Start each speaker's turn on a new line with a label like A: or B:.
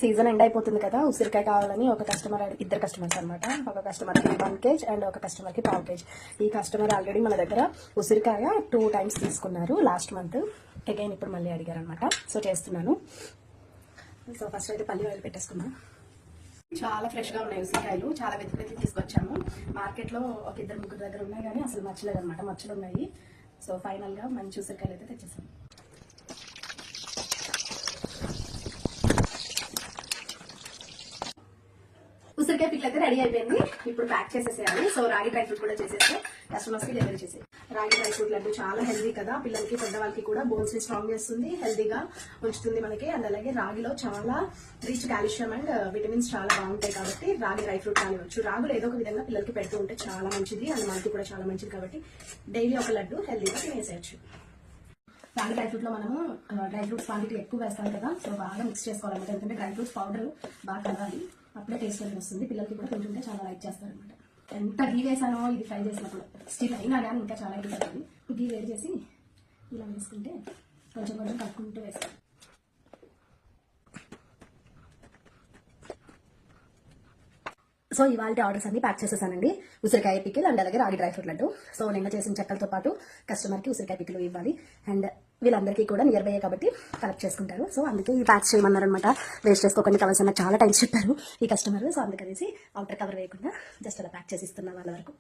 A: Season end అయిపోతుంది కదా, ఉసిరికాయ కావాలని ఒక కస్టమర్, ఇద్దరు కస్టమర్స్ అనమాట. ఒక కస్టమర్కి 1 kg అండ్ ఒక కస్టమర్కి 1/2 kg. ఈ కస్టమర్ ఆల్రెడీ మన దగ్గర ఉసిరికాయ 2 times తీసుకున్నారు లాస్ట్ మంత్. అగైన్ ఇప్పుడు మళ్ళీ అడిగారు అనమాట. సో చేస్తున్నాను. సో ఫస్ట్ అయితే పల్లి ఆయిల్ పెట్టేసుకున్నాం. చాలా ఫ్రెష్గా ఉన్నాయి ఉసిరికాయలు. చాలా వెతికి తీసుకొచ్చాము. మార్కెట్లో ఒక 2-3 దగ్గర ఉన్నాయి కానీ అసలు మచ్చలేదు అనమాట. మచ్చలు ఉన్నాయి. సో ఫైనల్గా మంచి ఉసిరికాయలు అయితే తెచ్చేసాము. ఉసిరికాయ పిక్లు అయితే రెడీ అయిపోయింది. ఇప్పుడు ప్యాక్ చేసేసేయాలి. సో రాగి డ్రై ఫ్రూట్ కూడా చేసేస్తే కస్టమర్స్ కి డెలివరీ చేసేది. రాగి డ్రై ఫ్రూట్ లడ్డు చాలా హెల్దీ కదా, పిల్లలకి పెద్దవాళ్ళకి కూడా బోన్స్ ని స్ట్రాంగ్ చేస్తుంది, హెల్దీగా ఉంచుతుంది మనకి. అండ్ అలాగే రాగిలో చాలా రిచ్ కాల్షియం అండ్ విటమిన్స్ చాలా బాగుంటాయి కాబట్టి రాగి డ్రై ఫ్రూట్ కానివచ్చు. రాగులు ఏదో ఒక విధంగా పిల్లలకి పెడుతూ ఉంటే చాలా మంచిది అండ్ మనకి కూడా చాలా మంచిది కాబట్టి డైలీ ఒక లడ్డు హెల్దీగా తినేసేయచ్చు. రాగి డ్రై ఫ్రూట్ లో మనము డ్రై ఫ్రూట్స్ క్వాంటిటీ ఎక్కువ వేస్తాం కదా, సో బాగా మిక్స్ చేసుకోవాలన్నమాట. ఎందుకంటే డ్రై ఫ్రూట్స్ పౌడర్ బాగా కలవాలి, అప్పుడే టేస్ట్ అనేది వస్తుంది. పిల్లలకి కూడా తింటుంటే చాలా లైక్ చేస్తారనమాట. ఎంత గీ వేసానో ఇది ఫ్రై చేసినప్పుడు స్టిల్ అయినా కానీ ఇంకా చాలా ఎక్కువ. గీ వేడి చేసి ఇలా వేసుకుంటే కొంచెం కొంచెం కలుపుకుంటూ వేస్తాం. సో ఇవాళ ఆర్డర్స్ అన్ని ప్యాక్ చేసేసానండి. ఉసిరికాయ పికిల్ అండ్ అలాగే రాగి డ్రై ఫ్రూట్ లడ్డు. సో నిన్న చేసిన చెక్కలతో పాటు కస్టమర్కి ఉసిరికాయ పికిల్ ఇవ్వాలి. అండ్ వీళ్ళందరికీ కూడా నియర్ బై కాబట్టి కలెక్ట్ చేసుకుంటారు. సో అందుకే ఈ ప్యాక్ చేయమన్నారనమాట. వేస్ట్ చేసుకోకుండా కవర్స్ అన్న చాలా టైమ్స్ చెప్పారు ఈ కస్టమర్. సో అందుకనేసి అవుటర్ కవర్ వేయకుండా జస్ట్ అలా ప్యాక్ చేసి ఇస్తున్నా వాళ్ళ వరకు.